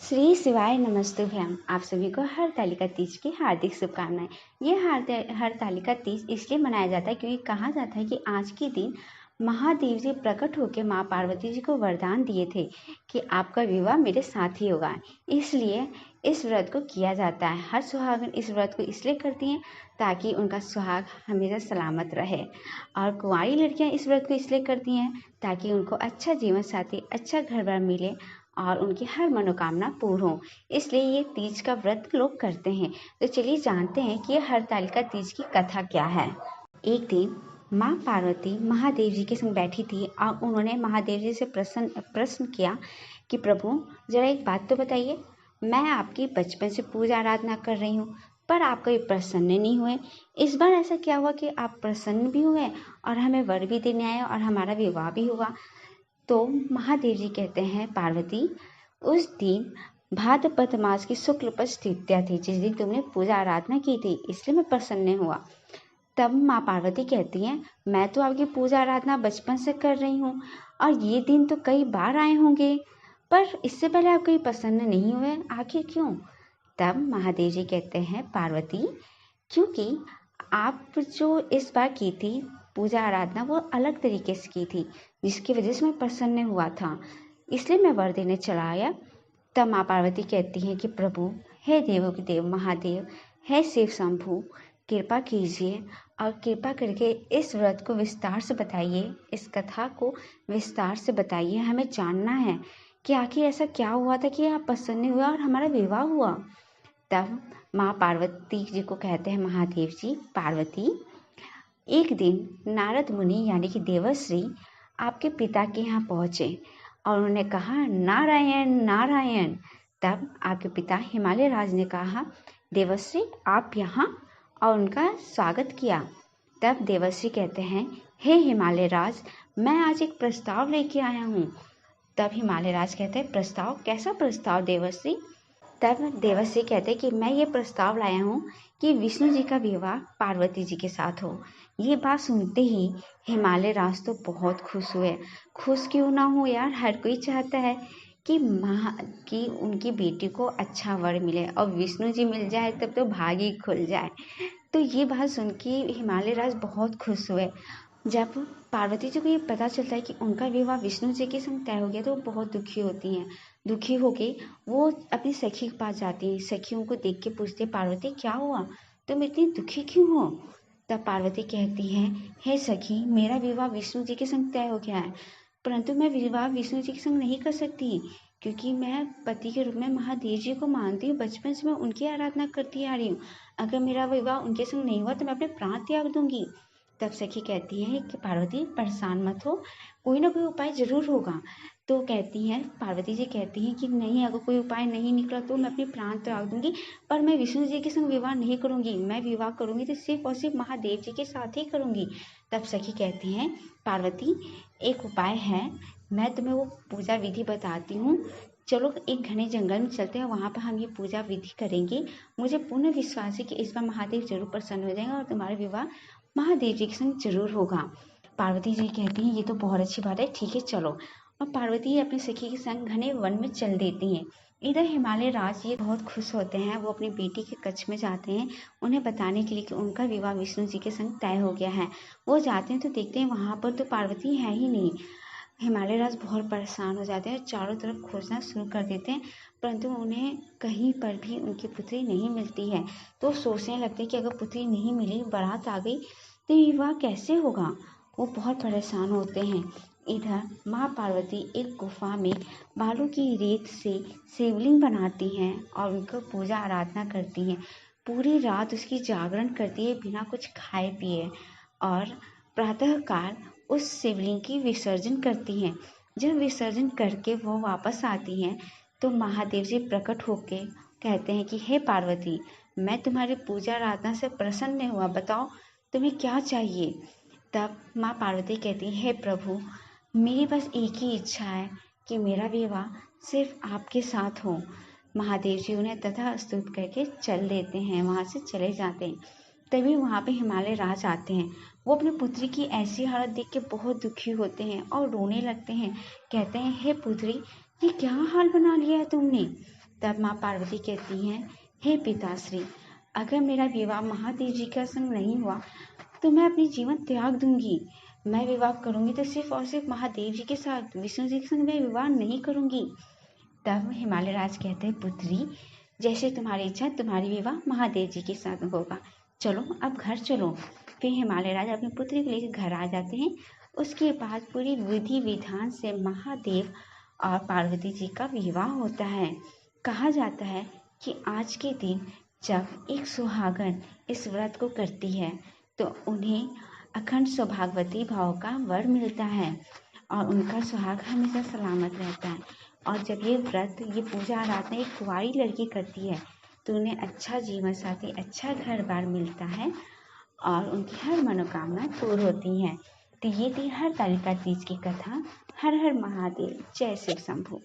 श्री शिवाय नमस्तुभ्यम। आप सभी को हरतालिका तीज की हार्दिक शुभकामनाएं। ये हरतालिका तीज इसलिए मनाया जाता है क्योंकि कहा जाता है कि आज के दिन महादेव जी प्रकट होकर माँ पार्वती जी को वरदान दिए थे कि आपका विवाह मेरे साथ ही होगा। इसलिए इस व्रत को किया जाता है। हर सुहागन इस व्रत को इसलिए करती हैं ताकि उनका सुहाग हमेशा सलामत रहे, और कुंवारी लड़कियां इस व्रत को इसलिए करती हैं ताकि उनको अच्छा जीवन साथी, अच्छा घर बार मिले और उनकी हर मनोकामना पूर्ण हो। इसलिए ये तीज का व्रत लोग करते हैं। तो चलिए जानते हैं कि ये हरतालिका तीज की कथा क्या है। एक दिन माँ पार्वती महादेव जी के संग बैठी थी और उन्होंने महादेव जी से प्रश्न किया कि प्रभु जरा एक बात तो बताइए, मैं आपकी बचपन से पूजा आराधना कर रही हूँ पर आप कभी प्रसन्न नहीं हुए। इस बार ऐसा क्या हुआ कि आप प्रसन्न भी हुए और हमें वर भी देने आए और हमारा विवाह भी हुआ। तो महादेव जी कहते हैं, पार्वती उस दिन भाद्रपद मास की शुक्ल पक्ष तृतीया थी, जिस दिन तुमने पूजा आराधना की थी, इसलिए मैं प्रसन्न हुआ। तब माँ पार्वती कहती हैं, मैं तो आपकी पूजा आराधना बचपन से कर रही हूँ और ये दिन तो कई बार आए होंगे, पर इससे पहले आप कहीं प्रसन्न नहीं हुए, आखिर क्यों। तब महादेव जी कहते हैं, पार्वती क्योंकि आप जो इस बार की थी पूजा आराधना वो अलग तरीके से की थी, जिसकी वजह से मैं प्रसन्न हुआ था, इसलिए मैं वर देने चला आया। तब माँ पार्वती कहती हैं कि प्रभु, हे देवों के देव महादेव, हे शिव शंभु, कृपा कीजिए और कृपा करके इस व्रत को विस्तार से बताइए, इस कथा को विस्तार से बताइए। हमें जानना है कि आखिर ऐसा क्या हुआ था कि आप प्रसन्न हुआ और हमारा विवाह हुआ। तब माँ पार्वती जी को कहते हैं महादेव जी, पार्वती एक दिन नारद मुनि यानी कि देवर्षि आपके पिता के यहाँ पहुँचे और उन्होंने कहा, नारायण नारायण। तब आपके पिता हिमालय राज ने कहा, देवर्षि आप यहाँ, और उनका स्वागत किया। तब देवर्षि कहते हैं, हे हिमालय राज, मैं आज एक प्रस्ताव लेके आया हूँ। तब हिमालय राज कहते हैं, प्रस्ताव? कैसा प्रस्ताव देवर्षि? तब देवर्षि कहते कि मैं ये प्रस्ताव लाया हूँ कि विष्णु जी का विवाह पार्वती जी के साथ हो। ये बात सुनते ही हिमालय राज तो बहुत खुश हुए। खुश क्यों ना हो यार, हर कोई चाहता है कि उनकी बेटी को अच्छा वर मिले और विष्णु जी मिल जाए तब तो भाग ही खुल जाए। तो ये बात सुन के हिमालय राज बहुत खुश हुए। जब पार्वती जी को ये पता चलता है कि उनका विवाह विष्णु जी के संग तय हो गया तो वो बहुत दुखी होती हैं। दुखी होके वो अपनी सखी के पास जाती हैं। सखी उनको देख के पूछती है, पार्वती क्या हुआ, तुम इतनी दुखी क्यों हो। तब पार्वती कहती हैं, हे सखी, मेरा विवाह विष्णु जी के संग तय हो गया है, परंतु मैं विवाह विष्णु जी के संग नहीं कर सकती क्योंकि मैं पति के रूप में महादेव जी को मानती हूँ। बचपन से मैं उनकी आराधना करती आ रही हूँ। अगर मेरा विवाह उनके संग नहीं हुआ तो मैं अपने प्राण त्याग दूंगी। तब सखी कहती है कि पार्वती परेशान मत हो, कोई ना कोई उपाय जरूर होगा। तो कहती हैं, पार्वती जी कहती हैं कि नहीं, अगर कोई उपाय नहीं निकला तो मैं अपने प्राण त्याग दूंगी, पर मैं विष्णु जी के संग विवाह नहीं करूंगी। मैं विवाह करूंगी तो सिर्फ और सिर्फ महादेव जी के साथ ही करूंगी। तब सखी कहती हैं, पार्वती एक उपाय है, मैं तुम्हें वो पूजा विधि बताती हूँ। चलो एक घने जंगल में चलते हैं, वहाँ पर हम ये पूजा विधि करेंगे। मुझे पूर्ण विश्वास है कि इस बार महादेव जरूर प्रसन्न हो जाएंगे और तुम्हारा विवाह महादेव जी के संग जरूर होगा। पार्वती जी कहती हैं, ये तो बहुत अच्छी बात है, ठीक है चलो। और पार्वती अपनी सखी के संग घने वन में चल देती हैं। इधर हिमालय राज ये बहुत खुश होते हैं। वो अपनी बेटी के कक्ष में जाते हैं उन्हें बताने के लिए कि उनका विवाह विष्णु जी के संग तय हो गया है। वो जाते हैं तो देखते हैं वहाँ पर तो पार्वती है ही नहीं। हिमालय राज बहुत परेशान हो जाते हैं, चारों तरफ खोजना शुरू कर देते हैं, परंतु उन्हें कहीं पर भी उनकी पुत्री नहीं मिलती है। तो सोचने लगते हैं कि अगर पुत्री नहीं मिली, बारात आ गई, तो विवाह कैसे होगा। वो बहुत परेशान होते हैं। इधर माँ पार्वती एक गुफा में बालू की रेत से शिवलिंग बनाती हैं और उनका पूजा आराधना करती हैं। पूरी रात उसकी जागरण करती है बिना कुछ खाए पिए, और प्रातःकाल उस शिवलिंग की विसर्जन करती हैं। जब विसर्जन करके वो वापस आती हैं तो महादेव जी प्रकट होके कहते हैं कि हे पार्वती, मैं तुम्हारी पूजा आराधना से प्रसन्न हुआ, बताओ तुम्हें क्या चाहिए। तब माँ पार्वती कहती है, हे प्रभु, मेरी बस एक ही इच्छा है कि मेरा विवाह सिर्फ आपके साथ हो। महादेव जी उन्हें तथा स्तुत करके चल देते हैं, वहाँ से चले जाते हैं। तभी वहाँ पे हिमालय राज आते हैं। वो अपनी पुत्री की ऐसी हालत देख के बहुत दुखी होते हैं और रोने लगते हैं। कहते हैं, हे पुत्री, ये क्या हाल बना लिया है तुमने। तब माँ पार्वती कहती हैं, हे पिताश्री, अगर मेरा विवाह महादेव जी का संग नहीं हुआ तो मैं अपनी जीवन त्याग दूंगी। मैं विवाह करूंगी तो सिर्फ और सिर्फ महादेव जी के साथ, विष्णु जी के संग मैं विवाह नहीं करूंगी। तब हिमालय राज कहते हैं, पुत्री, जैसे तुम्हारी इच्छा, तुम्हारी विवाह महादेव जी के साथ होगा। चलो अब घर चलो। फिर हिमालय राज अपनी पुत्री को लेकर घर आ जाते हैं। उसके बाद पूरी विधि विधान से महादेव और पार्वती जी का विवाह होता है। कहा जाता है कि आज के दिन जब एक सुहागन इस व्रत को करती है तो उन्हें अखंड सौभाग्यवती भाव का वर मिलता है और उनका सुहाग हमेशा सलामत रहता है। और जब ये व्रत, ये पूजा आराधना एक कुंवारी लड़की करती है तो उन्हें अच्छा जीवन साथी, अच्छा घर बार मिलता है और उनकी हर मनोकामना पूर्ण होती है। तो ये थी हरतालिका तीज की कथा। हर हर महादेव, जय शिव शंभू।